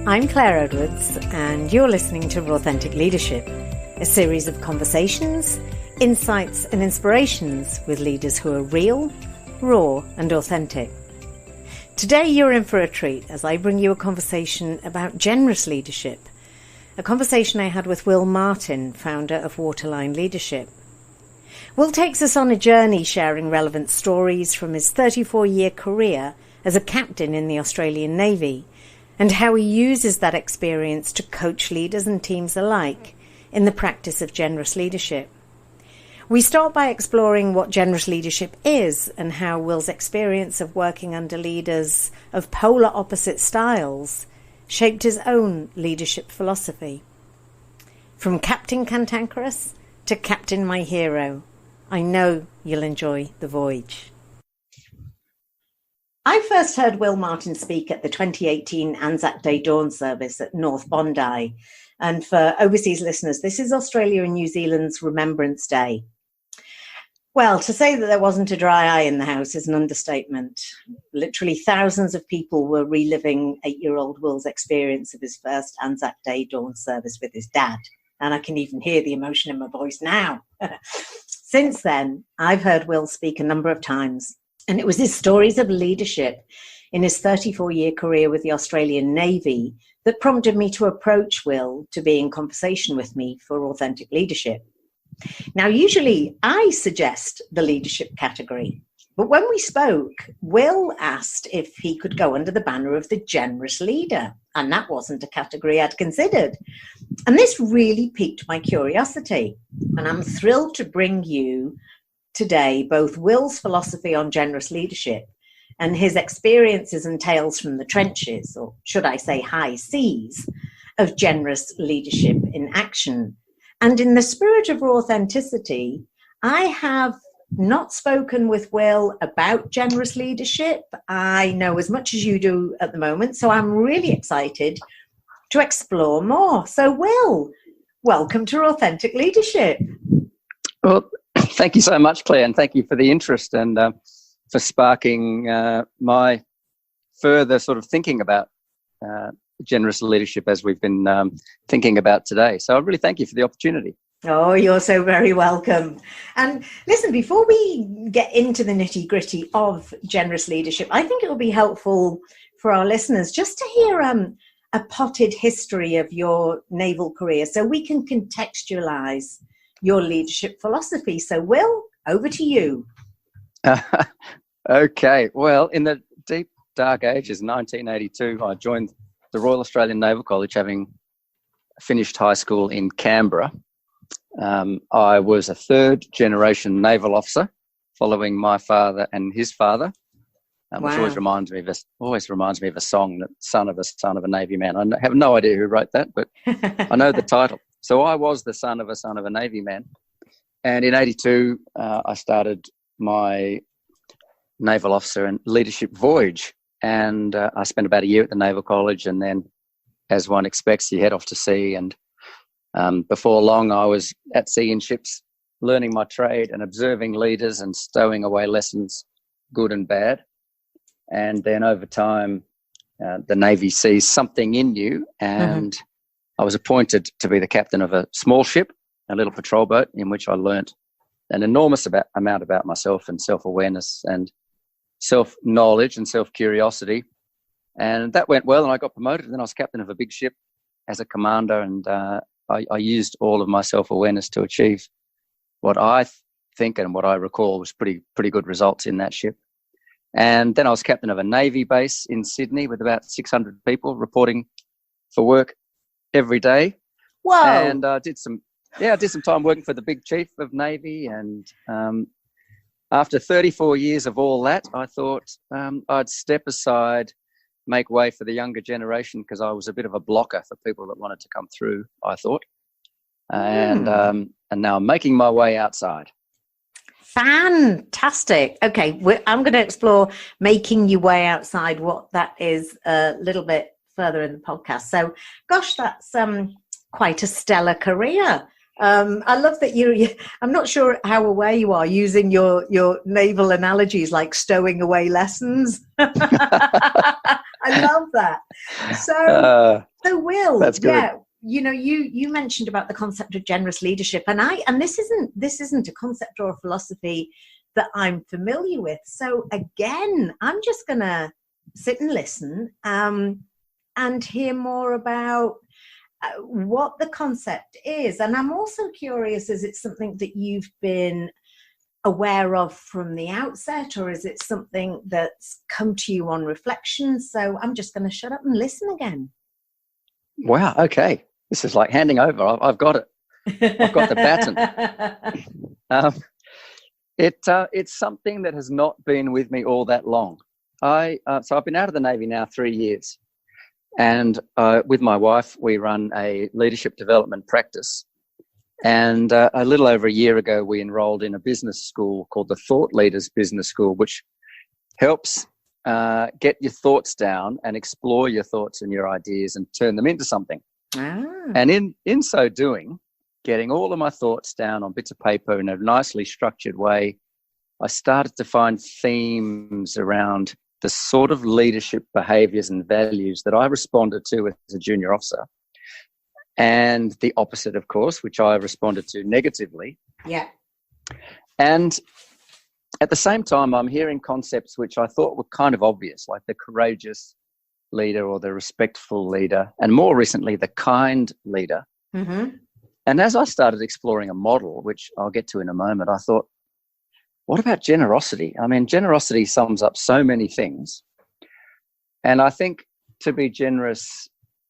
I'm Claire Edwards, and you're listening to Authentic Leadership, a series of conversations, insights and inspirations with leaders who are real, raw and authentic. Today you're in for a treat as I bring you a conversation about generous leadership, a conversation I had with Will Martin, founder of Waterline Leadership. Will takes us on a journey sharing relevant stories from his 34-year career as a captain in the Australian Navy, and how he uses that experience to coach leaders and teams alike in the practice of generous leadership. We start by exploring what generous leadership is and how Will's experience of working under leaders of polar opposite styles shaped his own leadership philosophy. From Captain Cantankerous to Captain My Hero, I know you'll enjoy the voyage. I first heard Will Martin speak at the 2018 Anzac Day Dawn service at North Bondi. And for overseas listeners, this is Australia and New Zealand's Remembrance Day. Well, to say that there wasn't a dry eye in the house is an understatement. Literally thousands of people were reliving 8-year-old Will's experience of his first Anzac Day Dawn service with his dad. And I can even hear the emotion in my voice now. Since then, I've heard Will speak a number of times. And it was his stories of leadership in his 34-year career with the Australian Navy that prompted me to approach Will to be in conversation with me for authentic leadership. Now, usually I suggest the leadership category, but when we spoke, Will asked if he could go under the banner of the generous leader, and that wasn't a category I'd considered. And this really piqued my curiosity, and I'm thrilled to bring you today both Will's philosophy on generous leadership and his experiences and tales from the trenches, or should I say high seas, of generous leadership in action. And in the spirit of authenticity, I have not spoken with Will about generous leadership. I know as much as you do at the moment, so I'm really excited to explore more. So Will, welcome to Authentic Leadership. Well, thank you so much, Claire, and thank you for the interest and for sparking my further sort of thinking about generous leadership as we've been thinking about today. So I really thank you for the opportunity. Oh, you're so very welcome. And listen, before we get into the nitty-gritty of generous leadership, I think it will be helpful for our listeners just to hear a potted history of your naval career so we can contextualize your leadership philosophy. So Will, over to you. Okay, well, in the deep dark ages, 1982, I joined the Royal Australian Naval College, having finished high school in Canberra. I was a third generation naval officer, following my father and his father, which always reminds me of a song, that son of a Navy man. I have no idea who wrote that, but I know the title. So I was the son of a Navy man. And in 82, I started my naval officer and leadership voyage. And I spent about a year at the Naval College, and then, as one expects, you head off to sea. And before long, I was at sea in ships, learning my trade and observing leaders and stowing away lessons, good and bad. And then over time, the Navy sees something in you, and I was appointed to be the captain of a small ship, a little patrol boat, in which I learnt an enormous amount about myself and self-awareness and self-knowledge and self-curiosity. And that went well, and I got promoted. And then I was captain of a big ship as a commander, and I used all of my self-awareness to achieve what I think and what I recall was pretty good results in that ship. And then I was captain of a Navy base in Sydney with about 600 people reporting for work every day. Whoa! And I did some time working for the big chief of Navy. And after 34 years of all that, I thought I'd step aside, make way for the younger generation, because I was a bit of a blocker for people that wanted to come through, I thought. And now I'm making my way outside. Fantastic. Okay, I'm going to explore making your way outside, what that is, a little bit further in the podcast. So, gosh, that's quite a stellar career. I love that I'm not sure how aware you are using your naval analogies like stowing away lessons. I love that. So So, Will, That's good. yeah, you mentioned about the concept of generous leadership, and this isn't a concept or a philosophy that I'm familiar with. So again, I'm just gonna sit and listen and hear more about what the concept is. And I'm also curious: is it something that you've been aware of from the outset, or is it something that's come to you on reflection? So I'm just going to shut up and listen again. Wow. Okay. This is like handing over. I've got it. I've got the baton. It's something that has not been with me all that long. So I've been out of the Navy now 3 years, and with my wife, we run a leadership development practice. And a little over a year ago, we enrolled in a business school called the Thought Leaders Business School, which helps get your thoughts down and explore your thoughts and your ideas and turn them into something. And in so doing, getting all of my thoughts down on bits of paper in a nicely structured way, I started to find themes around the sort of leadership behaviours and values that I responded to as a junior officer. And the opposite, of course, which I responded to negatively. Yeah. And at the same time, I'm hearing concepts which I thought were kind of obvious, like the courageous leader or the respectful leader, and more recently, the kind leader. Mm-hmm. And as I started exploring a model, which I'll get to in a moment, I thought, what about generosity? I mean, generosity sums up so many things. And I think to be generous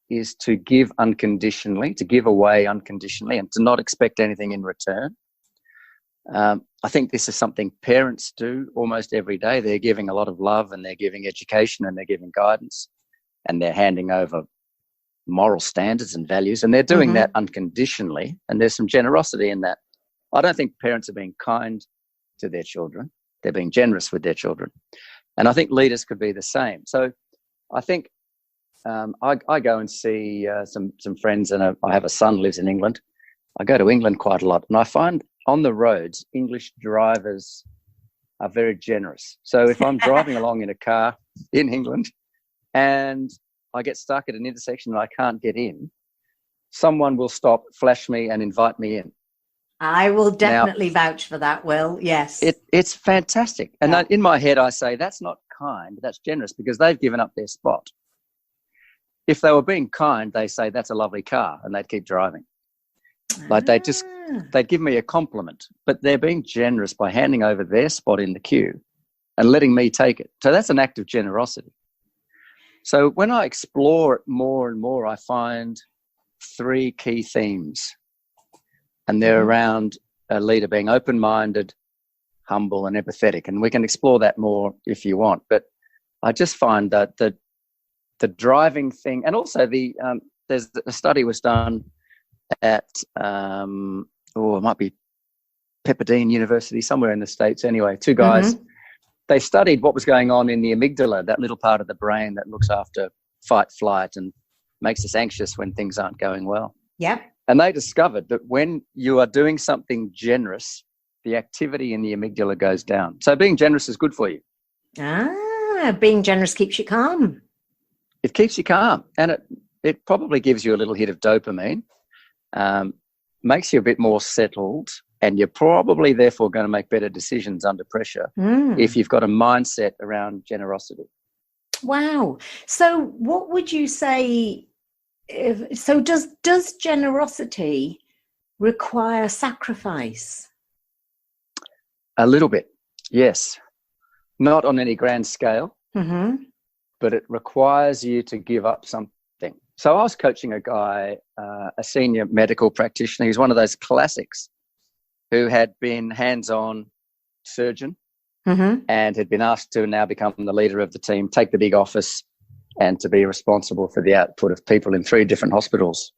is to give unconditionally, to give away unconditionally, and to not expect anything in return. I think this is something parents do almost every day. They're giving a lot of love, and they're giving education, and they're giving guidance, and they're handing over moral standards and values, and they're doing that unconditionally, and there's some generosity in that. I don't think parents are being kind to their children. They're being generous with their children. And I think leaders could be the same. So I think I go and see some friends, and I have a son who lives in England. I go to England quite a lot, and I find on the roads, English drivers are very generous. So if I'm driving along in a car in England and I get stuck at an intersection and I can't get in, someone will stop, flash me, and invite me in. I will definitely vouch for that, Will. Yes. It's fantastic. And in my head, I say, that's not kind, that's generous, because they've given up their spot. If they were being kind, they say, that's a lovely car, and they'd keep driving. Like they'd give me a compliment, but they're being generous by handing over their spot in the queue and letting me take it. So that's an act of generosity. So when I explore it more and more, I find 3 key themes, and they're around a leader being open-minded, humble, and empathetic. And we can explore that more if you want. But I just find that the driving thing, and also there's a study was done at it might be Pepperdine University, somewhere in the States. Anyway, 2 guys. They studied what was going on in the amygdala, that little part of the brain that looks after fight, flight, and makes us anxious when things aren't going well. Yeah. And they discovered that when you are doing something generous, the activity in the amygdala goes down. So being generous is good for you. Being generous keeps you calm. It keeps you calm, and it probably gives you a little hit of dopamine, makes you a bit more settled, and you're probably therefore going to make better decisions under pressure if you've got a mindset around generosity. Wow. So what would you say, does generosity require sacrifice? A little bit, yes. Not on any grand scale, but it requires you to give up something. So I was coaching a guy, a senior medical practitioner. He's one of those classics who had been hands-on surgeon and had been asked to now become the leader of the team, take the big office, and to be responsible for the output of people in 3 different hospitals.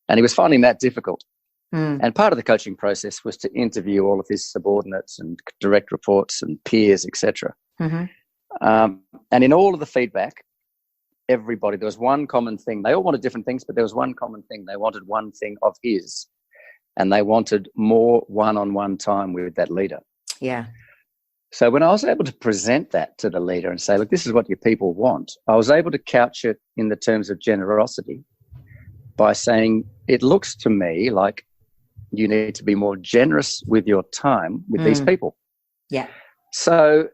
And he was finding that difficult. And part of the coaching process was to interview all of his subordinates and direct reports and peers, etc. And in all of the feedback, everybody, there was one common thing. They all wanted different things, but there was one common thing. They wanted one thing of his, and they wanted more one-on-one time with that leader. Yeah. So when I was able to present that to the leader and say, look, this is what your people want, I was able to couch it in the terms of generosity. by saying, it looks to me like you need to be more generous with your time with these people. Yeah. So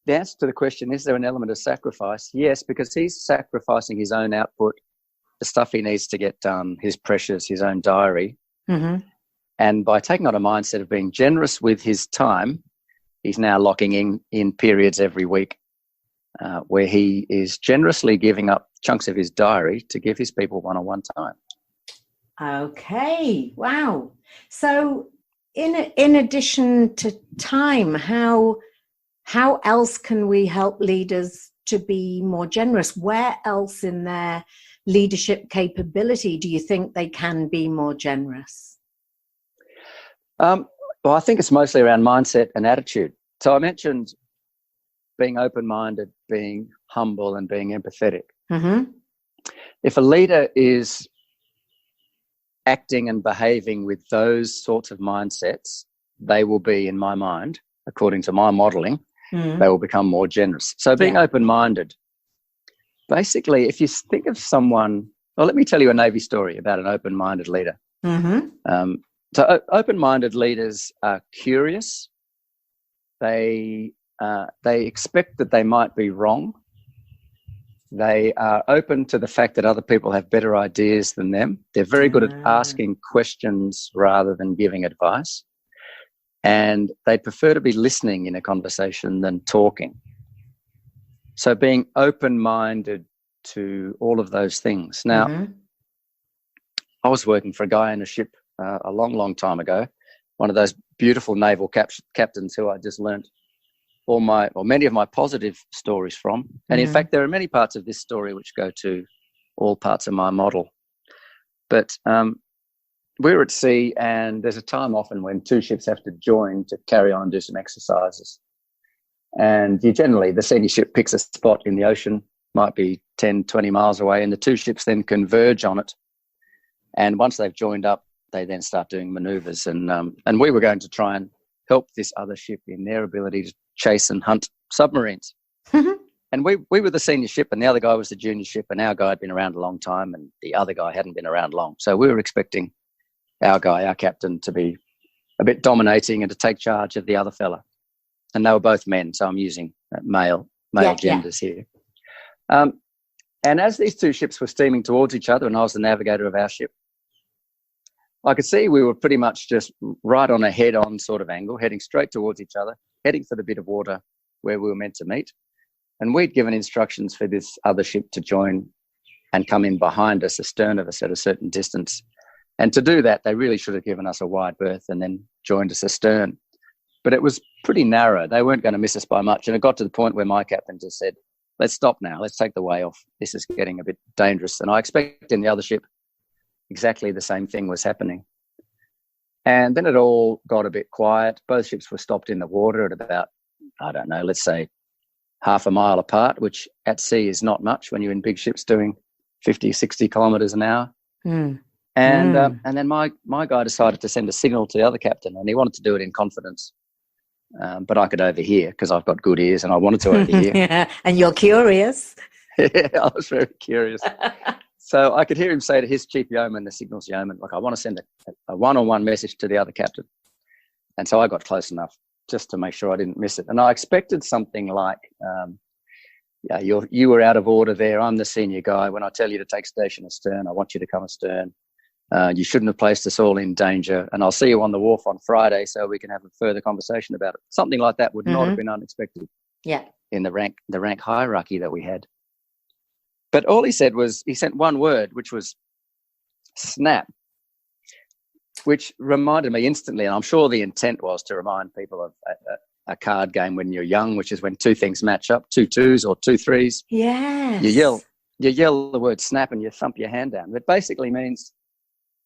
the answer to the question, is there an element of sacrifice? Yes, because he's sacrificing his own output, the stuff he needs to get done, his pressures, his own diary. Mm-hmm. And by taking on a mindset of being generous with his time, he's now locking in periods every week where he is generously giving up chunks of his diary to give his people one-on-one time. Okay. Wow. So in addition to time, how else can we help leaders to be more generous? Where else in their leadership capability do you think they can be more generous? Well, I think it's mostly around mindset and attitude. So I mentioned being open-minded, being humble, and being empathetic. Mm-hmm. If a leader is acting and behaving with those sorts of mindsets, they will be, in my mind, according to my modelling, they will become more generous. So being open-minded, basically, if you think of someone, well, let me tell you a Navy story about an open-minded leader. Mm-hmm. So open-minded leaders are curious. They expect that they might be wrong. They are open to the fact that other people have better ideas than them. They're very good at asking questions rather than giving advice. And they prefer to be listening in a conversation than talking. So being open-minded to all of those things. Now, I was working for a guy in a ship a long, long time ago, one of those beautiful naval captains who I just learnt many of my positive stories from. And in fact, there are many parts of this story which go to all parts of my model. But we're at sea, and there's a time often when two ships have to join to carry on and do some exercises. And the senior ship picks a spot in the ocean, might be 10, 20 miles away, and the two ships then converge on it. And once they've joined up, they then start doing manoeuvres. And we were going to try and help this other ship in their ability to chase and hunt submarines. And we were the senior ship, and the other guy was the junior ship, and our guy had been around a long time, and the other guy hadn't been around long. So we were expecting our captain, to be a bit dominating and to take charge of the other fella. And they were both men, so I'm using male genders here. And as these two ships were steaming towards each other, and I was the navigator of our ship, I could see we were pretty much just right on a head-on sort of angle, heading straight towards each other, heading for the bit of water where we were meant to meet. And we'd given instructions for this other ship to join and come in behind us, astern of us at a certain distance. And to do that, they really should have given us a wide berth and then joined us astern. But it was pretty narrow. They weren't going to miss us by much. And it got to the point where my captain just said, let's stop now. Let's take the way off. This is getting a bit dangerous. And I expect in the other ship, exactly the same thing was happening. And then it all got a bit quiet. Both ships were stopped in the water at about, I don't know, let's say half a mile apart, which at sea is not much when you're in big ships doing 50, 60 kilometres an hour. And then my guy decided to send a signal to the other captain, and he wanted to do it in confidence. But I could overhear because I've got good ears, and I wanted to overhear. Yeah, and you're curious. Yeah, I was very curious. So I could hear him say to his chief yeoman, the signals yeoman, look, I want to send a one-on-one message to the other captain. And so I got close enough just to make sure I didn't miss it. And I expected something like, you were out of order there. I'm the senior guy. When I tell you to take station astern, I want you to come astern. You shouldn't have placed us all in danger. And I'll see you on the wharf on Friday so we can have a further conversation about it. Something like that would not have been unexpected in the rank hierarchy that we had. But all he said was, he sent one word, which was snap, which reminded me instantly, and I'm sure the intent was to remind people of a card game when you're young, which is when two things match up, two twos or two threes. Yes. You yell the word snap and you thump your hand down. It basically means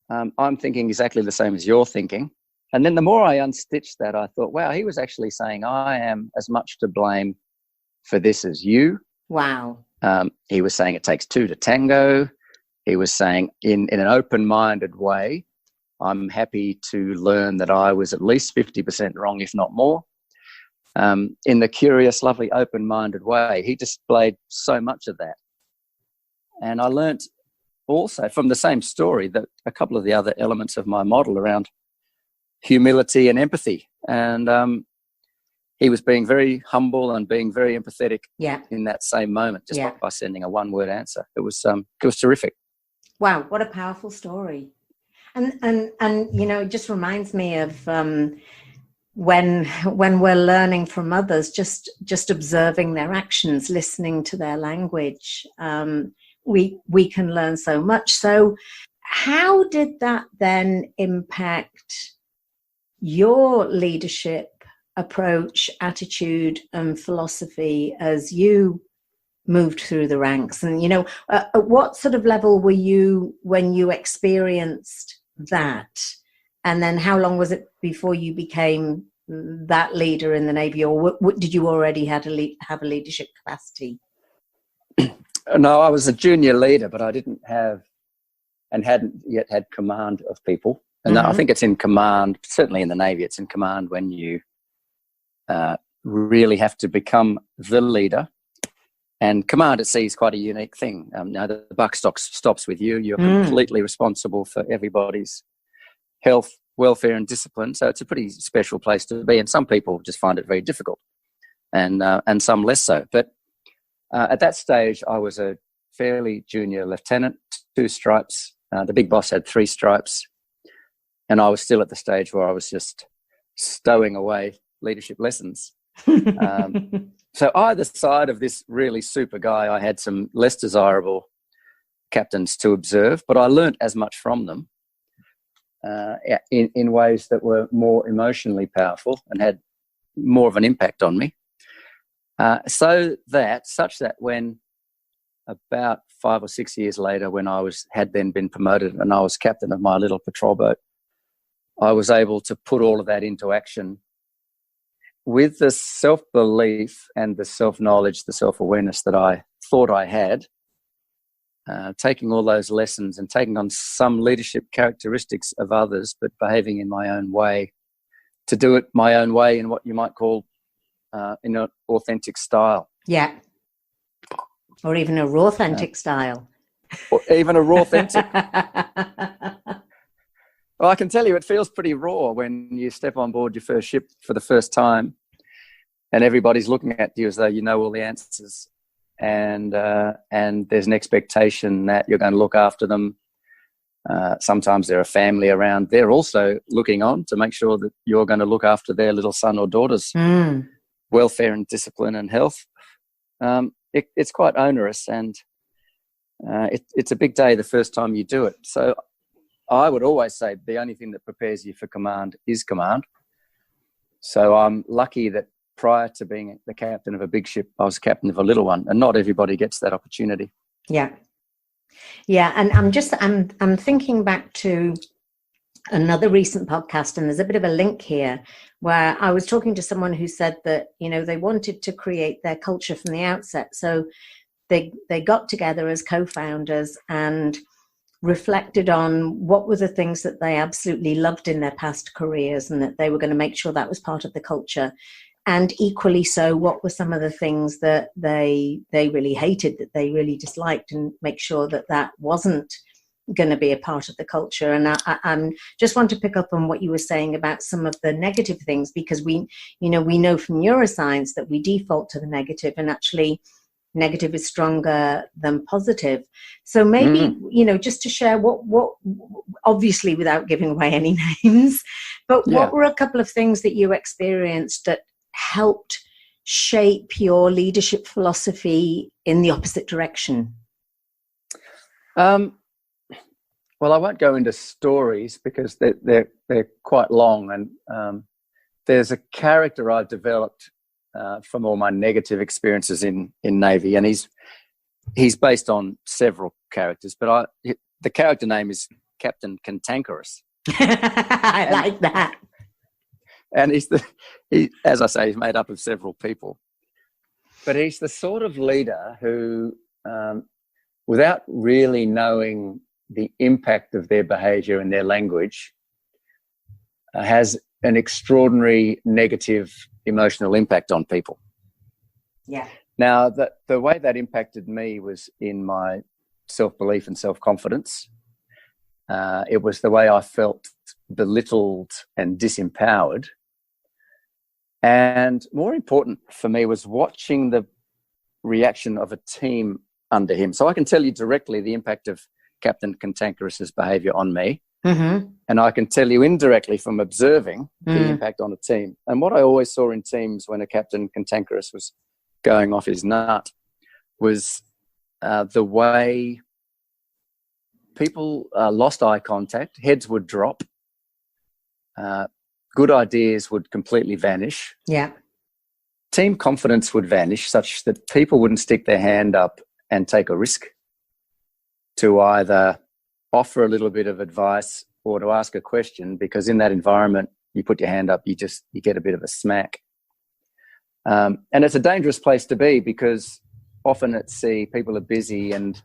I'm thinking exactly the same as you're thinking. And then the more I unstitched that, I thought, wow, he was actually saying I am as much to blame for this as you. Wow. He was saying it takes two to tango. He was saying in an open-minded way, I'm happy to learn that I was at least 50% wrong, if not more. In the curious, lovely, open-minded way, he displayed so much of that. And I learnt also from the same story, that a couple of the other elements of my model around humility and empathy. And he was being very humble and being very empathetic in that same moment, just by sending a one-word answer. It was terrific. Wow, what a powerful story. And it just reminds me of when we're learning from others, just observing their actions, listening to their language, we can learn so much. So how did that then impact your leadership approach, attitude, and philosophy as you moved through the ranks? And at what sort of level were you when you experienced that? And then how long was it before you became that leader in the Navy, or did you already have a leadership capacity? No, I was a junior leader, but I didn't have and hadn't yet had command of people. And I think it's in command, certainly in the Navy, it's in command when you really have to become the leader. And command at sea is quite a unique thing. Now the buck stops with you. You're completely responsible for everybody's health, welfare, and discipline. So it's a pretty special place to be. And some people just find it very difficult, and some less so. But at that stage, I was a fairly junior lieutenant, 2 stripes. The big boss had 3 stripes, and I was still at the stage where I was just stowing away leadership lessons. So either side of this really super guy, I had some less desirable captains to observe, but I learnt as much from them in ways that were more emotionally powerful and had more of an impact on me. Such that when about 5 or 6 years later, when I had then been promoted and I was captain of my little patrol boat, I was able to put all of that into action with the self-belief and the self-knowledge, the self-awareness that I thought I had, taking all those lessons and taking on some leadership characteristics of others, but behaving in my own way, to do it my own way in what you might call in an authentic style. Yeah. Or even a raw-authentic style. Or even a raw-authentic. Well, I can tell you, it feels pretty raw when you step on board your first ship for the first time and everybody's looking at you as though you know all the answers, and there's an expectation that you're going to look after them. Sometimes there are family around. They're also looking on to make sure that you're going to look after their little son or daughter's welfare and discipline and health. It's quite onerous, and it's a big day the first time you do it. So I would always say the only thing that prepares you for command is command. So I'm lucky that prior to being the captain of a big ship, I was captain of a little one, and not everybody gets that opportunity. Yeah. Yeah. And I'm thinking back to another recent podcast, and there's a bit of a link here where I was talking to someone who said that, they wanted to create their culture from the outset. So they got together as co-founders and reflected on what were the things that they absolutely loved in their past careers, and that they were going to make sure that was part of the culture. And equally so, what were some of the things that they really hated, that they really disliked, and make sure that that wasn't going to be a part of the culture. And I just want to pick up on what you were saying about some of the negative things, because we know from neuroscience that we default to the negative, and actually negative is stronger than positive. So maybe, just to share what obviously without giving away any names, but what were a couple of things that you experienced that helped shape your leadership philosophy in the opposite direction? Well, I won't go into stories because they're quite long, and there's a character I've developed from all my negative experiences in Navy, and he's based on several characters, but the character name is Captain Cantankerous. I like that. And as I say, he's made up of several people, but he's the sort of leader who, without really knowing the impact of their behaviour and their language, has an extraordinary negative emotional impact on people. Yeah. Now, the way that impacted me was in my self-belief and self-confidence. It was the way I felt belittled and disempowered. And more important for me was watching the reaction of a team under him. So I can tell you directly the impact of Captain Cantankerous's behaviour on me. Mm-hmm. And I can tell you indirectly from observing the impact on a team. And what I always saw in teams when a Captain Cantankerous was going off his nut was the way people lost eye contact, heads would drop, good ideas would completely vanish. Yeah. Team confidence would vanish such that people wouldn't stick their hand up and take a risk to either offer a little bit of advice or to ask a question, because in that environment, you put your hand up, you get a bit of a smack. And it's a dangerous place to be, because often people are busy, and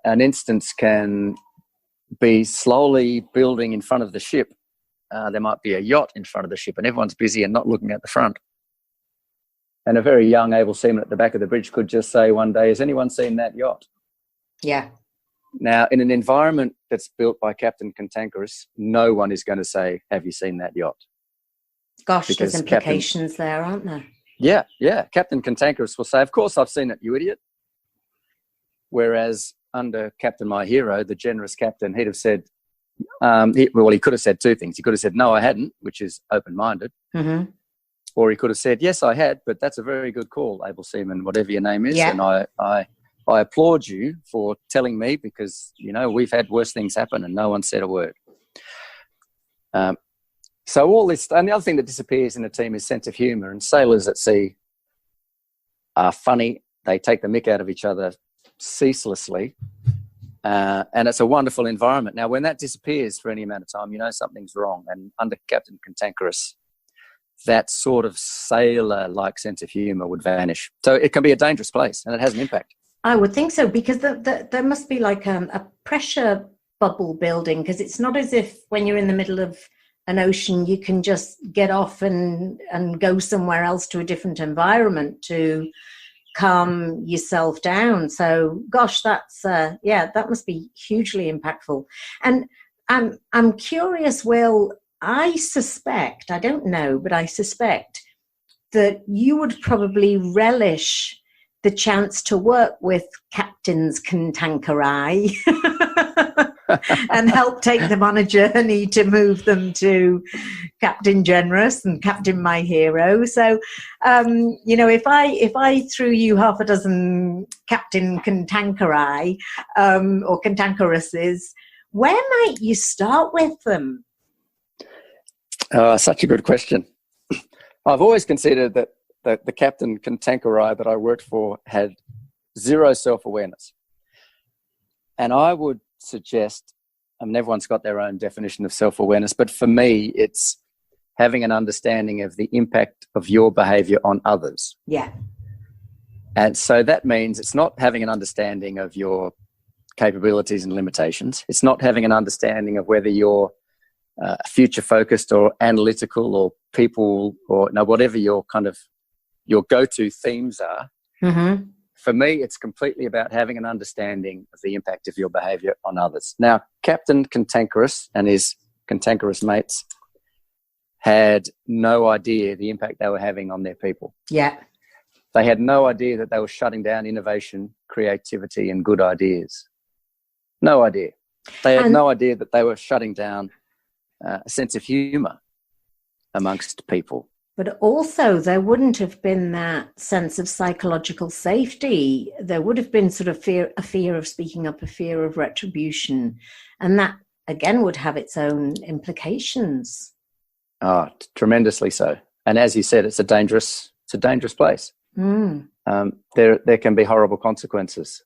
an instance can be slowly building in front of the ship. There might be a yacht in front of the ship and everyone's busy and not looking at the front. And a very young able seaman at the back of the bridge could just say one day, has anyone seen that yacht? Yeah. Now, in an environment that's built by Captain Cantankerous, no one is going to say, have you seen that yacht? Gosh, because there's implications there, aren't there? Yeah. Captain Cantankerous will say, of course I've seen it, you idiot. Whereas under Captain My Hero, the generous captain, he'd have said, he could have said two things. He could have said, no, I hadn't, which is open-minded. Mm-hmm. Or he could have said, yes, I had, but that's a very good call, able seaman, whatever your name is. Yeah. And I applaud you for telling me, because, we've had worse things happen and no one said a word. So all this, and the other thing that disappears in a team is sense of humour. And sailors at sea are funny. They take the mick out of each other ceaselessly. And it's a wonderful environment. Now, when that disappears for any amount of time, something's wrong. And under Captain Cantankerous, that sort of sailor-like sense of humour would vanish. So it can be a dangerous place, and it has an impact. I would think so, because there must be like a pressure bubble building, because it's not as if when you're in the middle of an ocean, you can just get off and go somewhere else to a different environment to calm yourself down. So, gosh, that's that must be hugely impactful. And I'm curious, Will. I suspect, I don't know, but I suspect that you would probably relish the chance to work with Captains Cantankerous and help take them on a journey to move them to Captain Generous and Captain My Hero. So, if I threw you half a dozen Captain Cantankerous or Cantankerouses, where might you start with them? Such a good question. I've always considered that the Captain Cantankerous that I worked for had zero self-awareness. And I would suggest, everyone's got their own definition of self-awareness, but for me, it's having an understanding of the impact of your behaviour on others. Yeah. And so that means it's not having an understanding of your capabilities and limitations. It's not having an understanding of whether you're future focused or analytical or people or whatever your go-to themes are. Mm-hmm. For me, it's completely about having an understanding of the impact of your behaviour on others. Now, Captain Cantankerous and his cantankerous mates had no idea the impact they were having on their people. Yeah. They had no idea that they were shutting down innovation, creativity, and good ideas. No idea. They had no idea that they were shutting down a sense of humour amongst people. But also there wouldn't have been that sense of psychological safety. There would have been sort of a fear of speaking up, a fear of retribution. And that, again, would have its own implications. Oh, tremendously so. And as you said, it's a dangerous place. Mm. There can be horrible consequences.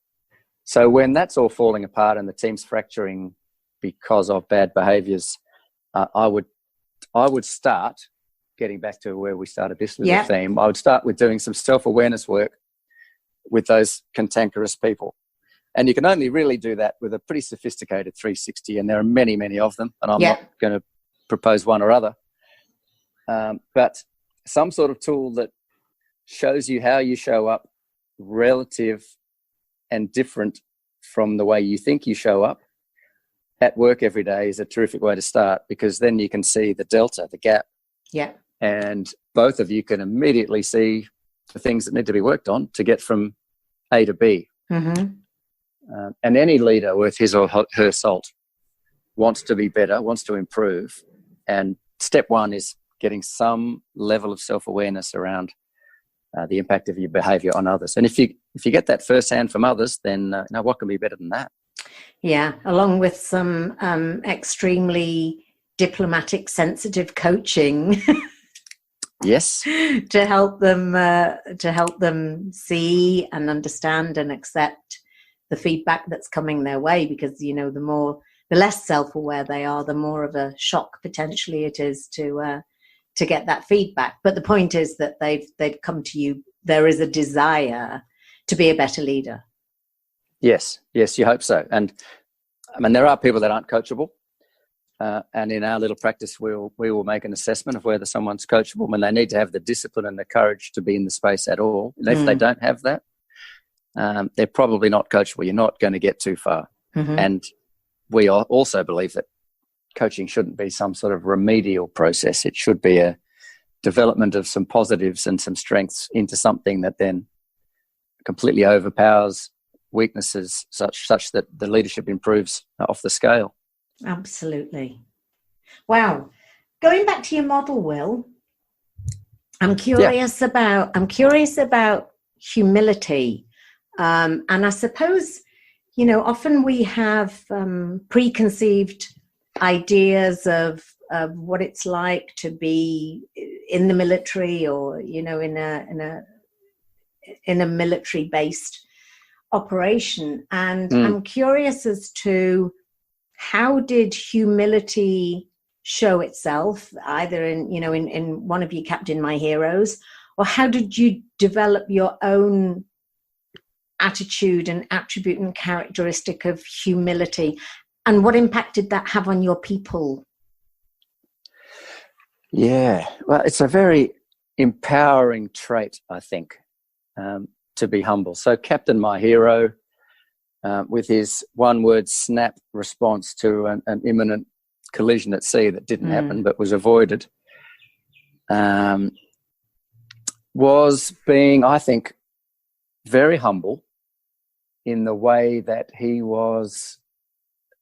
So when that's all falling apart and the team's fracturing because of bad behaviours, I would start, getting back to where we started this little theme, I would start with doing some self-awareness work with those cantankerous people. And you can only really do that with a pretty sophisticated 360, and there are many, many of them, and I'm not going to propose one or other. But some sort of tool that shows you how you show up relative and different from the way you think you show up at work every day is a terrific way to start, because then you can see the delta, the gap. Yeah. And both of you can immediately see the things that need to be worked on to get from A to B. Mm-hmm. And any leader worth his or her salt wants to be better, wants to improve. And step one is getting some level of self-awareness around the impact of your behaviour on others. And if you get that firsthand from others, then now what can be better than that? Yeah, along with some extremely diplomatic, sensitive coaching. Yes. to help them see and understand and accept the feedback that's coming their way, because the less self-aware they are, the more of a shock potentially it is to get that feedback. But the point is that they've come to you. There is a desire to be a better leader. Yes, you hope so. And I mean, there are people that aren't coachable. And in our little practice, we will make an assessment of whether someone's coachable, when they need to have the discipline and the courage to be in the space at all. And if they don't have that, they're probably not coachable. You're not going to get too far. Mm-hmm. And we also believe that coaching shouldn't be some sort of remedial process. It should be a development of some positives and some strengths into something that then completely overpowers weaknesses, such that the leadership improves off the scale. Absolutely. Wow. Going back to your model, Will, I'm curious about humility. And I suppose, often we have preconceived ideas of what it's like to be in the military, or in a military based operation. And I'm curious as to, how did humility show itself, either in one of your Captain My Heroes, or how did you develop your own attitude and attribute and characteristic of humility, and what impact did that have on your people? Yeah, well, it's a very empowering trait, I think, to be humble. So Captain My Hero, with his one-word snap response to an imminent collision at sea that didn't happen but was avoided, was being, I think, very humble in the way that he was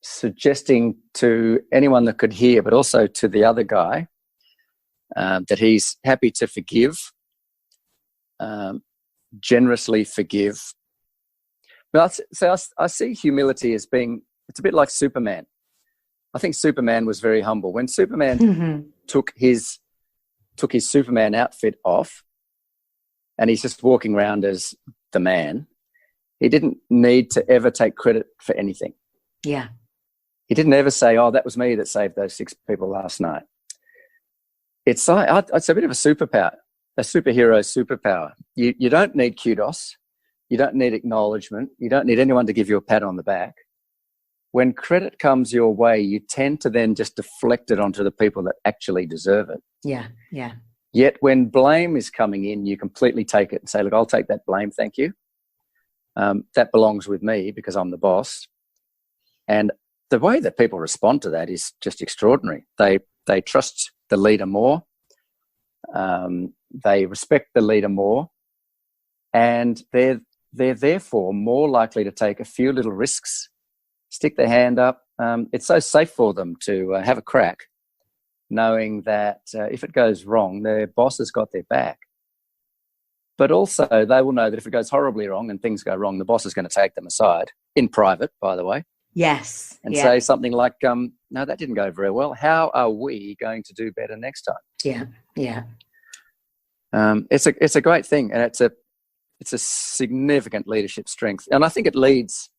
suggesting to anyone that could hear, but also to the other guy, that he's happy to forgive, generously forgive. Well, so I see humility as being, it's a bit like Superman. I think Superman was very humble. When Superman took his Superman outfit off and he's just walking around as the man, he didn't need to ever take credit for anything. Yeah. He didn't ever say, oh, that was me that saved those 6 people last night. It's a bit of a superpower, a superhero superpower. You don't need kudos. You don't need acknowledgement. You don't need anyone to give you a pat on the back. When credit comes your way, you tend to then just deflect it onto the people that actually deserve it. Yeah, yeah. Yet when blame is coming in, you completely take it and say, look, I'll take that blame, thank you. That belongs with me because I'm the boss. And the way that people respond to that is just extraordinary. They trust the leader more. They respect the leader more. And they're therefore more likely to take a few little risks, stick their hand up. It's so safe for them to have a crack, knowing that if it goes wrong, their boss has got their back. But also they will know that if it goes horribly wrong and things go wrong, the boss is going to take them aside, in private, by the way. Yes. And say something like, no, that didn't go very well. How are we going to do better next time? Yeah, yeah. It's a great thing, and it's a significant leadership strength. And I think it leads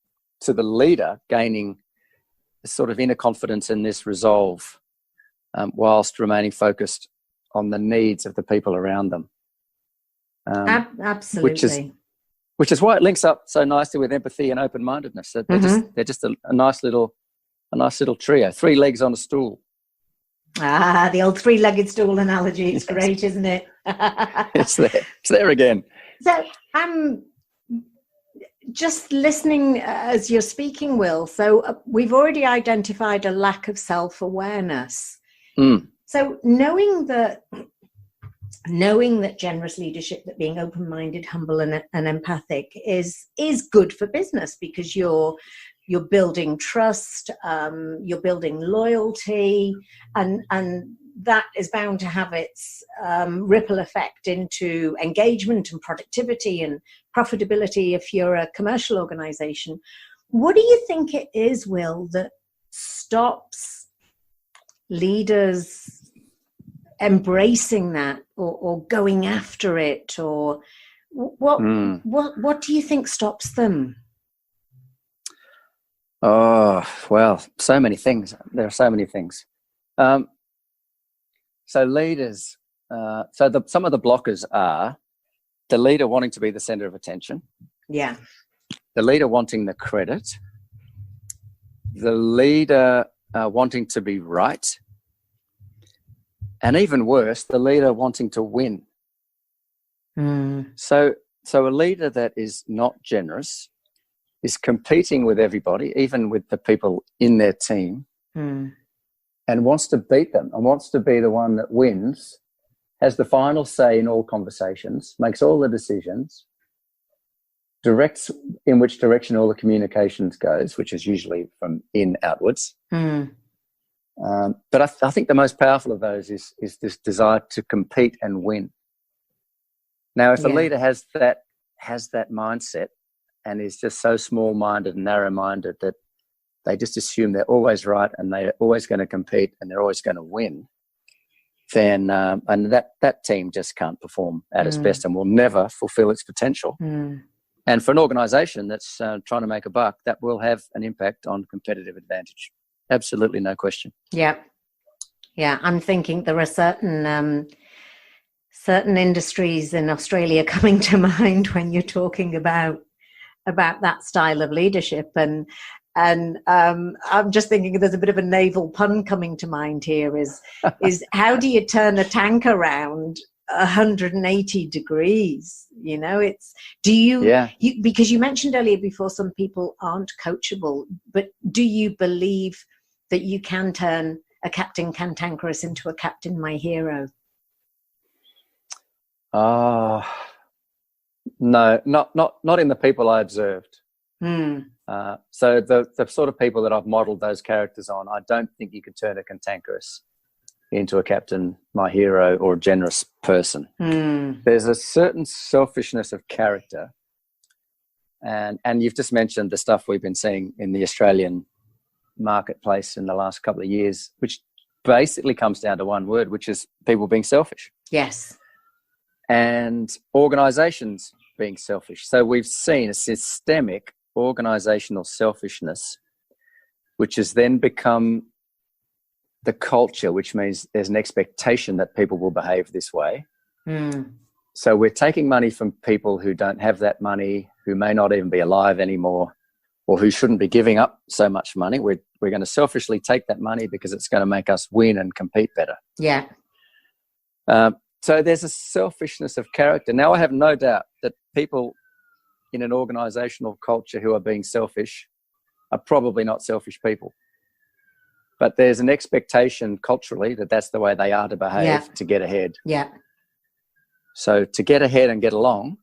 to the leader gaining this sort of inner confidence and this resolve, whilst remaining focused on the needs of the people around them. Absolutely. Which is why it links up so nicely with empathy and open-mindedness. They're just a nice little trio, 3 legs on a stool. The old 3-legged stool analogy. It's great, isn't it? It's there again. So, just listening as you're speaking, Will, so we've already identified a lack of self-awareness. So knowing that generous leadership, that being open-minded, humble, and empathic is good for business, because you're building trust, you're building loyalty, and that is bound to have its ripple effect into engagement and productivity and profitability if you're a commercial organization. What do you think it is, Will, that stops leaders embracing that or going after it, or what do you think stops them? Oh, well, so many things. There are so many things. So leaders, some of the blockers are the leader wanting to be the center of attention. Yeah. The leader wanting the credit. The leader wanting to be right. And even worse, the leader wanting to win. So a leader that is not generous is competing with everybody, even with the people in their team, and wants to beat them and wants to be the one that wins, has the final say in all conversations, makes all the decisions, directs in which direction all the communications goes, which is usually from in outwards. But I think the most powerful of those is this desire to compete and win. Now, if a leader has that mindset and is just so small-minded and narrow-minded that they just assume they're always right and they're always going to compete and they're always going to win, then and that team just can't perform at its best and will never fulfill its potential. And for an organisation that's trying to make a buck, that will have an impact on competitive advantage. Absolutely, no question. Yeah. I'm thinking there are certain industries in Australia coming to mind when you're talking about that style of leadership, and I'm just thinking there's a bit of a naval pun coming to mind here. Is how do you turn a tank around 180 degrees? You know, it's because you mentioned earlier before some people aren't coachable, but do you believe that you can turn a Captain Cantankerous into a Captain My Hero? No, not in the people I observed. So the sort of people that I've modelled those characters on, I don't think you could turn a cantankerous into a Captain My Hero or a generous person. There's a certain selfishness of character, and you've just mentioned the stuff we've been seeing in the Australian marketplace in the last couple of years, which basically comes down to one word, which is people being selfish. Yes. And organisations being selfish. So we've seen a systemic organisational selfishness, which has then become the culture, which means there's an expectation that people will behave this way. So we're taking money from people who don't have that money, who may not even be alive anymore, or who shouldn't be giving up so much money. We're going to selfishly take that money because it's going to make us win and compete better. Yeah. So there's a selfishness of character. Now, I have no doubt that people in an organisational culture who are being selfish are probably not selfish people. But there's an expectation culturally that that's the way they are to behave to get ahead. Yeah. So to get ahead and get along,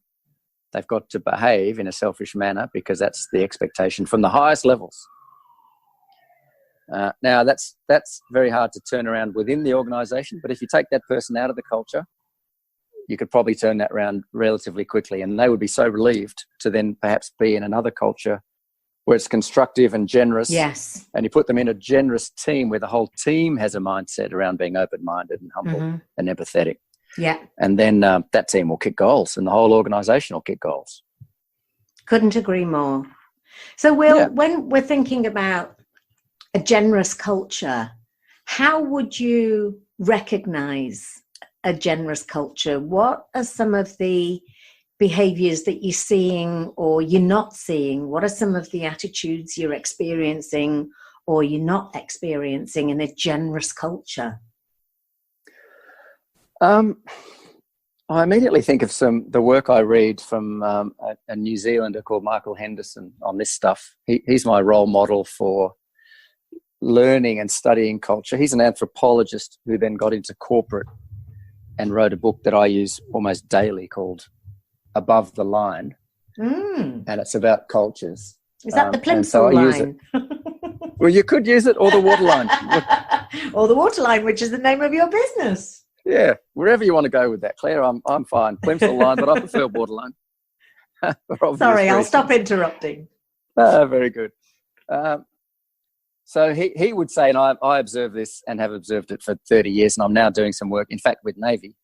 they've got to behave in a selfish manner because that's the expectation from the highest levels. Now, that's very hard to turn around within the organisation, but if you take that person out of the culture, you could probably turn that around relatively quickly, and they would be so relieved to then perhaps be in another culture where it's constructive and generous. Yes. And you put them in a generous team where the whole team has a mindset around being open-minded and humble and empathetic. Yeah. And then that team will kick goals and the whole organisation will kick goals. Couldn't agree more. So, Will, when we're thinking about a generous culture, how would you recognise a generous culture? What are some of the behaviours that you're seeing or you're not seeing? What are some of the attitudes you're experiencing or you're not experiencing in a generous culture? I immediately think of the work I read from a New Zealander called Michael Henderson on this stuff. He's my role model for learning and studying culture. He's an anthropologist who then got into corporate and wrote a book that I use almost daily called Above the Line. And it's about cultures. Is that the Plimsoll line? Well, you could use it, or the Waterline. Or the Waterline, which is the name of your business. Yeah, wherever you want to go with that, Claire, I'm fine. Plimsoll line, but I prefer Waterline. Sorry, I'll stop interrupting. Very good. So he would say, and I observe this and have observed it for 30 years, and I'm now doing some work, in fact, with Navy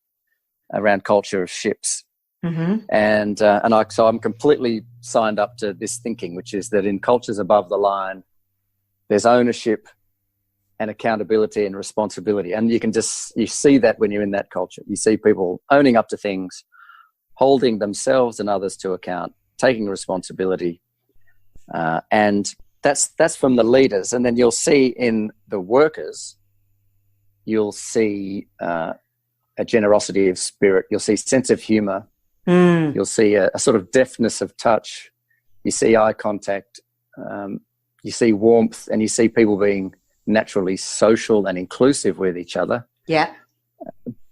around culture of ships. And so I'm completely signed up to this thinking, which is that in cultures above the line, there's ownership and accountability and responsibility. And you see that when you're in that culture. You see people owning up to things, holding themselves and others to account, taking responsibility. And that's from the leaders. And then you'll see in the workers, you'll see a generosity of spirit. You'll see sense of humor. You'll see a sort of deftness of touch. You see eye contact. You see warmth, and you see people being naturally social and inclusive with each other. Yeah.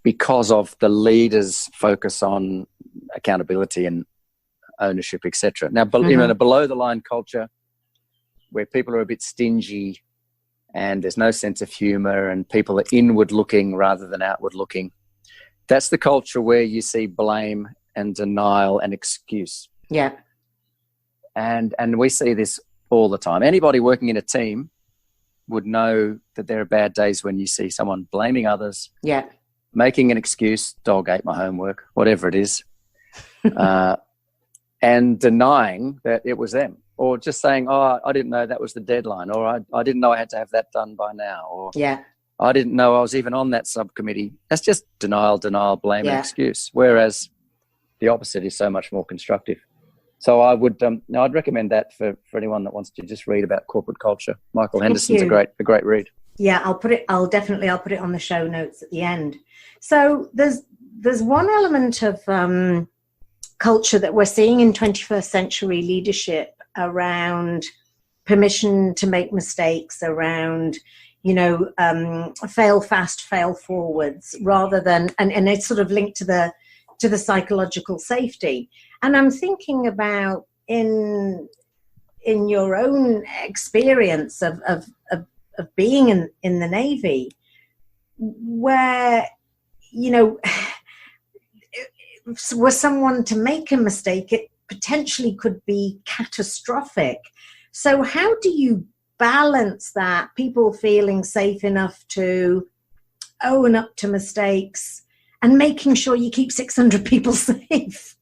Because of the leaders' focus on accountability and ownership, etc. Now, in a below-the-line culture where people are a bit stingy and there's no sense of humor and people are inward-looking rather than outward-looking, that's the culture where you see blame and denial and excuse. Yeah. And we see this all the time. Anybody working in a team would know that there are bad days when you see someone blaming others, making an excuse, dog ate my homework, whatever it is, and denying that it was them, or just saying, oh, I didn't know that was the deadline, or I didn't know I had to have that done by now, or I didn't know I was even on that subcommittee. That's just denial, blame, and excuse, whereas the opposite is so much more constructive. So I would, I'd recommend that for anyone that wants to just read about corporate culture. Michael Henderson's a great read. Yeah, I'll put it on the show notes at the end. So there's one element of culture that we're seeing in 21st century leadership around permission to make mistakes, around, fail fast, fail forwards, rather than, and it's sort of linked to the psychological safety. And I'm thinking about in your own experience of being in the Navy, where, were someone to make a mistake, it potentially could be catastrophic. So how do you balance that, people feeling safe enough to own up to mistakes and making sure you keep 600 people safe?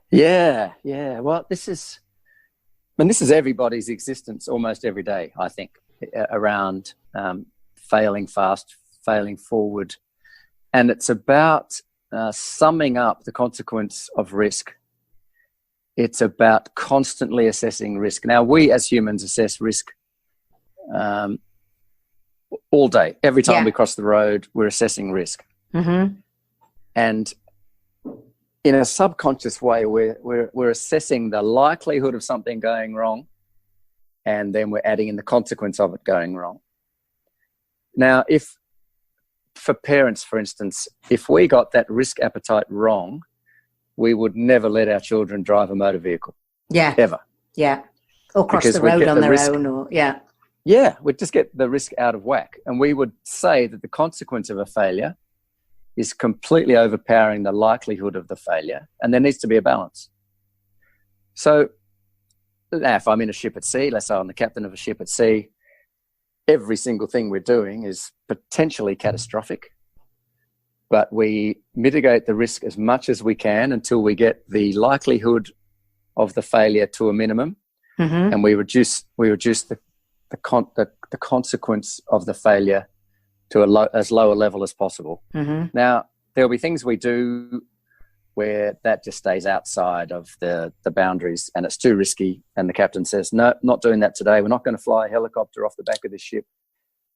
Yeah. Well, this is everybody's existence almost every day, I think, around failing fast, failing forward. And it's about summing up the consequence of risk. It's about constantly assessing risk. Now, we as humans assess risk all day. Every time we cross the road, we're assessing risk. And in a subconscious way, we're assessing the likelihood of something going wrong, and then we're adding in the consequence of it going wrong. Now, for parents, for instance, if we got that risk appetite wrong, we would never let our children drive a motor vehicle. Yeah. Ever. Yeah. Or cross the road on their own, or Yeah, we'd just get the risk out of whack. And we would say that the consequence of a failure is completely overpowering the likelihood of the failure, and there needs to be a balance. So now if I'm in a ship at sea, let's say I'm the captain of a ship at sea, every single thing we're doing is potentially catastrophic, but we mitigate the risk as much as we can until we get the likelihood of the failure to a minimum, and we reduce the consequence of the failure to as low a level as possible. Now, there'll be things we do where that just stays outside of the boundaries and it's too risky, and the captain says, no, not doing that today. We're not going to fly a helicopter off the back of this ship.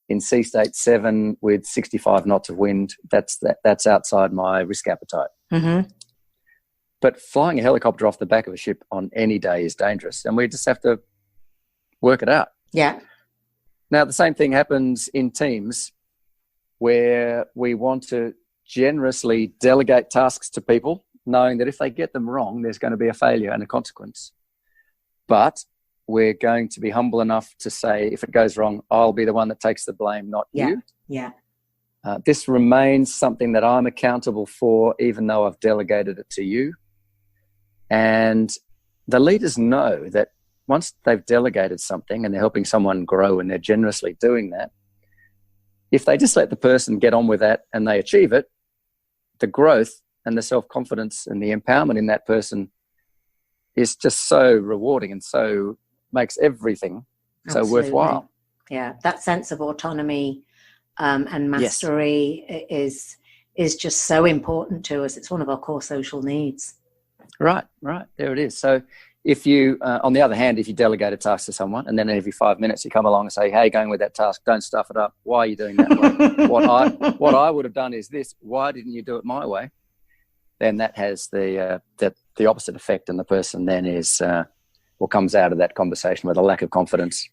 in sea state 7 with 65 knots of wind, that's outside my risk appetite. Mm-hmm. But flying a helicopter off the back of a ship on any day is dangerous, and we just have to work it out. Yeah. Now, the same thing happens in teams where we want to generously delegate tasks to people, knowing that if they get them wrong, there's going to be a failure and a consequence. But we're going to be humble enough to say, if it goes wrong, I'll be the one that takes the blame, not you. Yeah. This remains something that I'm accountable for, even though I've delegated it to you. And the leaders know that once they've delegated something and they're helping someone grow and they're generously doing that, if they just let the person get on with that and they achieve it, the growth and the self-confidence and the empowerment in that person is just so rewarding and so makes everything so worthwhile. Yeah, that sense of autonomy and mastery is just so important to us. It's one of our core social needs. Right, there it is. So if you, on the other hand, if you delegate a task to someone and then every 5 minutes you come along and say, hey, going with that task, don't stuff it up. Why are you doing that way? What I would have done is this. Why didn't you do it my way? Then that has the opposite effect, and the person then is comes out of that conversation with a lack of confidence.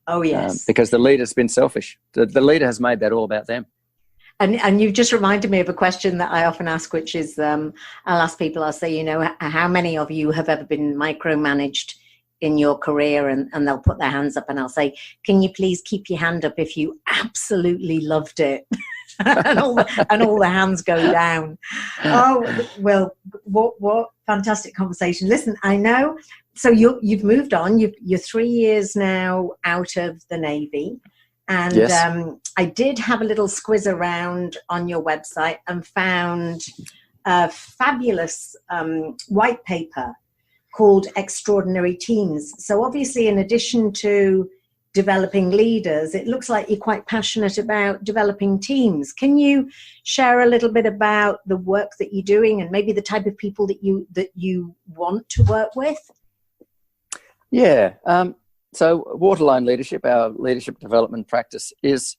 Oh, yes. Because the leader's been selfish. The leader has made that all about them. And you've just reminded me of a question that I often ask, which is I'll ask people, I'll say, how many of you have ever been micromanaged in your career? And they'll put their hands up, and I'll say, can you please keep your hand up if you absolutely loved it? and all the hands go down. Oh, well, what fantastic conversation. Listen, I know. So you've moved on. You're 3 years now out of the Navy. And yes. I did have a little squiz around on your website and found a fabulous white paper called Extraordinary Teams. So obviously, in addition to developing leaders, it looks like you're quite passionate about developing teams. Can you share a little bit about the work that you're doing and maybe the type of people that you want to work with? Yeah. So Waterline Leadership, our leadership development practice, is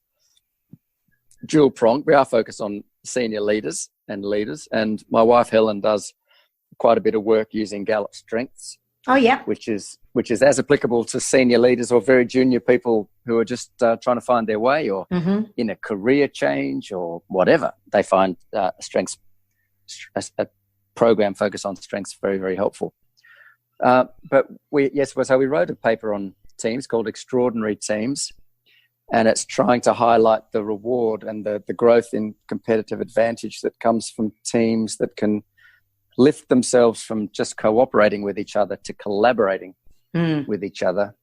dual-pronged. We are focused on senior leaders, and my wife Helen does quite a bit of work using Gallup Strengths. Oh, yeah. Which is as applicable to senior leaders or very junior people who are just trying to find their way, or in a career change or whatever. They find a program focused on strengths very, very helpful. But we wrote a paper on teams called Extraordinary Teams, and it's trying to highlight the reward and the growth in competitive advantage that comes from teams that can lift themselves from just cooperating with each other to collaborating with each other.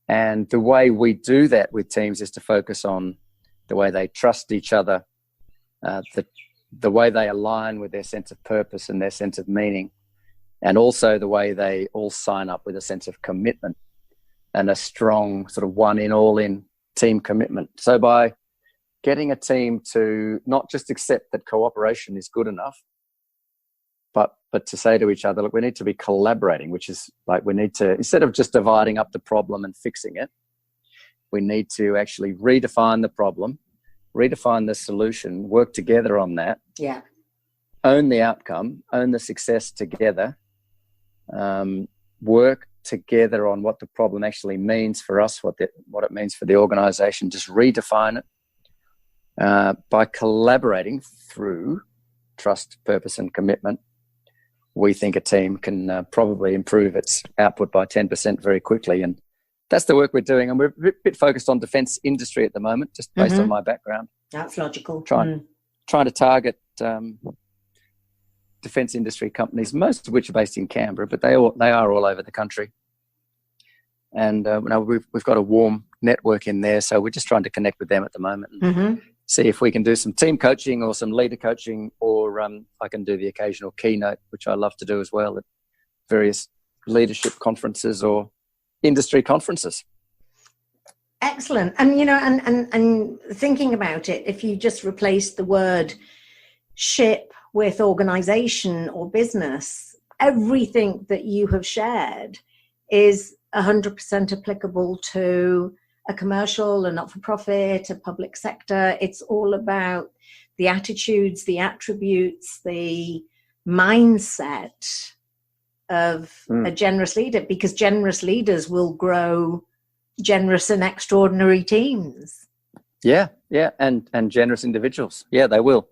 And the way we do that with teams is to focus on the way they trust each other, the way they align with their sense of purpose and their sense of meaning, and also the way they all sign up with a sense of commitment and a strong sort of one in, all in team commitment. So by getting a team to not just accept that cooperation is good enough, but to say to each other, look, we need to be collaborating, which is like we need to, instead of just dividing up the problem and fixing it, we need to actually redefine the problem, redefine the solution, work together on that. Yeah. Own the outcome, own the success together, work together on what the problem actually means for us, what it means for the organization, just redefine it. By collaborating through trust, purpose, and commitment, we think a team can probably improve its output by 10% very quickly. And that's the work we're doing. And we're a bit focused on defence industry at the moment, just based on my background. That's logical. Trying to target defence industry companies, most of which are based in Canberra, but they are all over the country. And we've got a warm network in there, so we're just trying to connect with them at the moment and see if we can do some team coaching or some leader coaching, or I can do the occasional keynote, which I love to do as well at various leadership conferences or industry conferences. Excellent. And and thinking about it, if you just replace the word ship with organization or business, everything that you have shared is 100% applicable to a commercial, a not-for-profit, a public sector. It's all about the attitudes, the attributes, the mindset of a generous leader, because generous leaders will grow generous and extraordinary teams. Yeah, and generous individuals. Yeah, they will.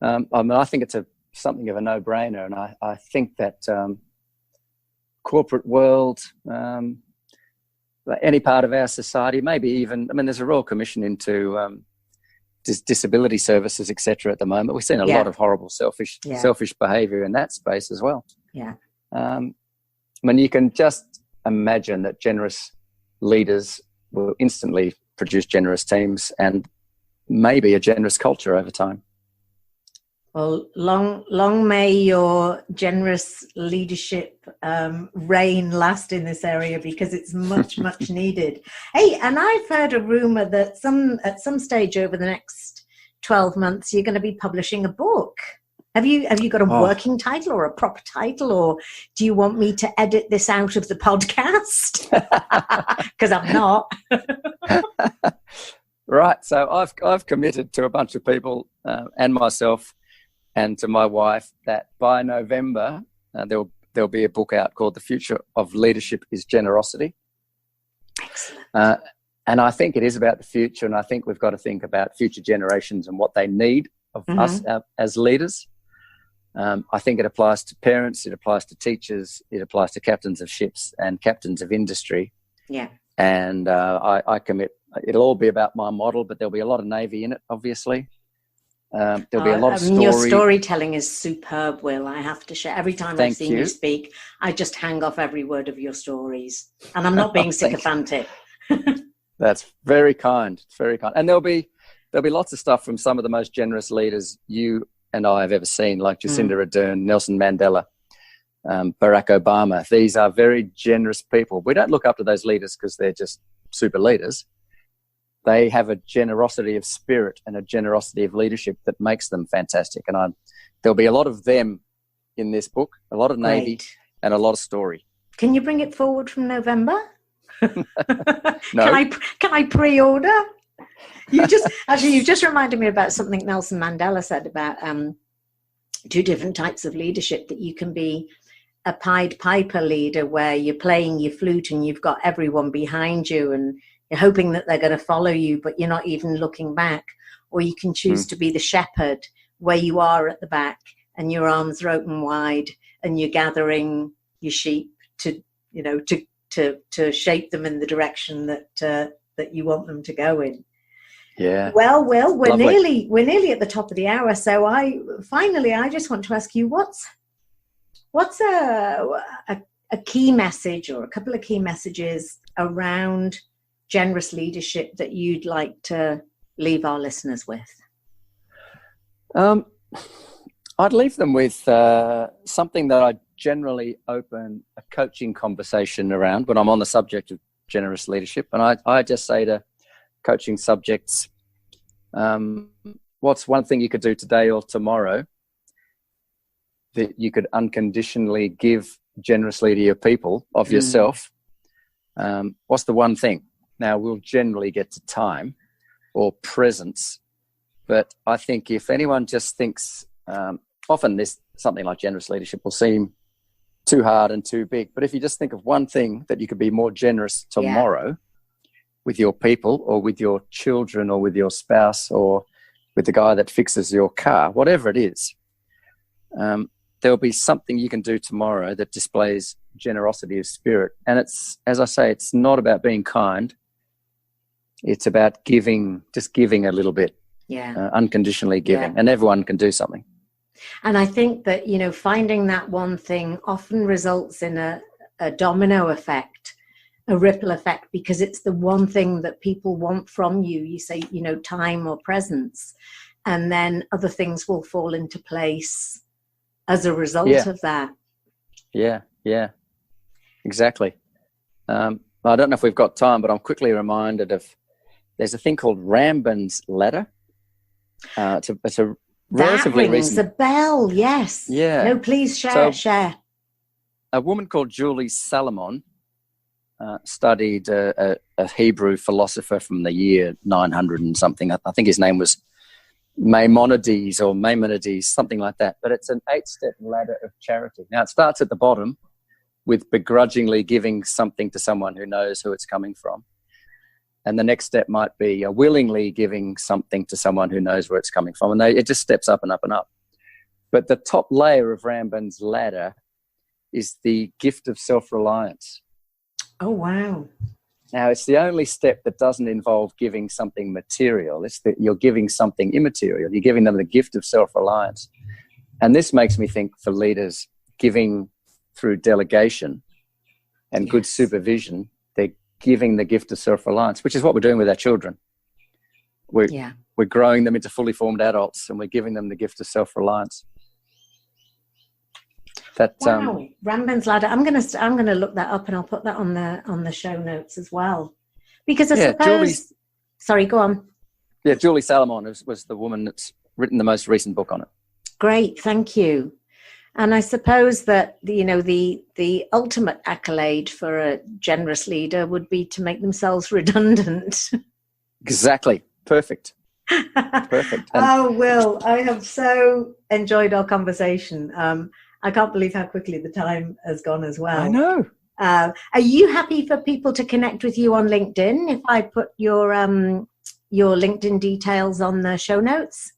I mean, I think it's something of a no-brainer, and I think that corporate world, any part of our society, maybe even, I mean, there's a Royal Commission into disability services, etc. at the moment. We've seen a lot of horrible, selfish behaviour in that space as well. Yeah. I mean, you can just imagine that generous leaders will instantly produce generous teams and maybe a generous culture over time. Well, long may your generous leadership reign last in this area, because it's much, much needed. Hey, and I've heard a rumor that at some stage over the next 12 months, you're going to be publishing a book. Have you got a working title or a proper title, or do you want me to edit this out of the podcast? Because I'm not. Right. So I've committed to a bunch of people and myself and to my wife that by November there'll be a book out called "The Future of Leadership is Generosity." Excellent. And I think it is about the future, and I think we've got to think about future generations and what they need of us as leaders. I think it applies to parents, it applies to teachers, it applies to captains of ships and captains of industry. Yeah. And I commit, it'll all be about my model, but there'll be a lot of Navy in it, obviously. There'll be a lot of story. Your storytelling is superb, Will. I have to share. Every time I've seen you speak, I just hang off every word of your stories. And I'm not being sycophantic. That's very kind. It's very kind. And there'll be lots of stuff from some of the most generous leaders you and I have ever seen, like Jacinda Ardern, Nelson Mandela, Barack Obama. These are very generous people. We don't look up to those leaders because they're just super leaders. They have a generosity of spirit and a generosity of leadership that makes them fantastic. And there'll be a lot of them in this book, a lot of Navy and a lot of story. Can you bring it forward from November? No. Can I pre-order? You've just reminded me about something Nelson Mandela said about two different types of leadership, that you can be a Pied Piper leader where you're playing your flute and you've got everyone behind you and you're hoping that they're going to follow you, but you're not even looking back. Or you can choose to be the shepherd where you are at the back and your arms are open wide and you're gathering your sheep to shape them in the direction that you want them to go in. Yeah. Well, Will, we're nearly at the top of the hour. So I just want to ask you, what's a key message or a couple of key messages around generous leadership that you'd like to leave our listeners with? I'd leave them with something that I generally open a coaching conversation around when I'm on the subject of generous leadership. And I just say to coaching subjects, what's one thing you could do today or tomorrow that you could unconditionally give generously to your people of yourself? What's the one thing? Now, we'll generally get to time or presence, but I think if anyone just thinks, often this something like generous leadership will seem too hard and too big, but if you just think of one thing that you could be more generous tomorrow with your people or with your children or with your spouse or with the guy that fixes your car, whatever it is, there'll be something you can do tomorrow that displays generosity of spirit. And it's, as I say, it's not about being kind. It's about giving, just giving a little bit, unconditionally giving, and everyone can do something. And I think that, finding that one thing often results in a domino effect, a ripple effect, because it's the one thing that people want from you. You say, time or presence, and then other things will fall into place as a result of that. Yeah, exactly. I don't know if we've got time, but I'm quickly reminded of, there's a thing called Ramban's ladder. It's a relatively that rings recent... a bell, yes. Yeah. No, please share. A woman called Julie Salomon studied a Hebrew philosopher from the year 900 and something. I think his name was Maimonides, something like that. But it's an 8-step ladder of charity. Now, it starts at the bottom with begrudgingly giving something to someone who knows who it's coming from. And the next step might be willingly giving something to someone who knows where it's coming from. And it just steps up and up and up. But the top layer of Ramban's ladder is the gift of self-reliance. Oh, wow. Now, it's the only step that doesn't involve giving something material. It's that you're giving something immaterial. You're giving them the gift of self-reliance. And this makes me think for leaders, giving through delegation and good supervision, they're giving the gift of self-reliance, which is what we're doing with our children. We're growing them into fully formed adults, and we're giving them the gift of self-reliance. Wow, Ramban's ladder. I'm gonna look that up, and I'll put that on the show notes as well. Because I suppose. Sorry, go on. Yeah, Julie Salomon was the woman that's written the most recent book on it. Great, thank you. And I suppose that the ultimate accolade for a generous leader would be to make themselves redundant. Exactly. Perfect. Perfect. Will, I have so enjoyed our conversation. I can't believe how quickly the time has gone as well. I know. Are you happy for people to connect with you on LinkedIn if I put your LinkedIn details on the show notes?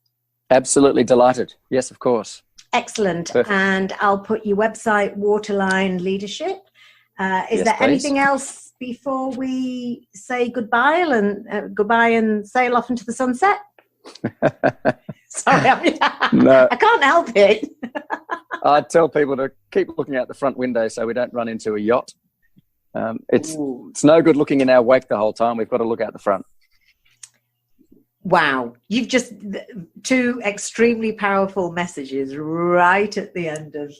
Absolutely delighted. Yes, of course. Excellent. Perfect. And I'll put your website, Waterline Leadership. Is there anything else before we say goodbye and sail off into the sunset? Sorry, no. I can't help it. I tell people to keep looking out the front window so we don't run into a yacht. It's no good looking in our wake the whole time. We've got to look out the front. Wow. You've just two extremely powerful messages right at the end of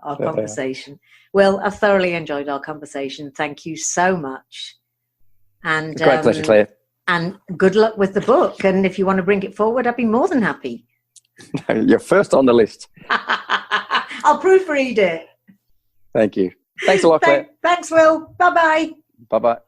our conversation. Well, I've thoroughly enjoyed our conversation. Thank you so much. And great pleasure, Claire. And good luck with the book. And if you want to bring it forward, I'd be more than happy. You're first on the list. I'll proofread it. Thank you. Thanks a lot, Claire. Thanks, Will. Bye-bye. Bye-bye.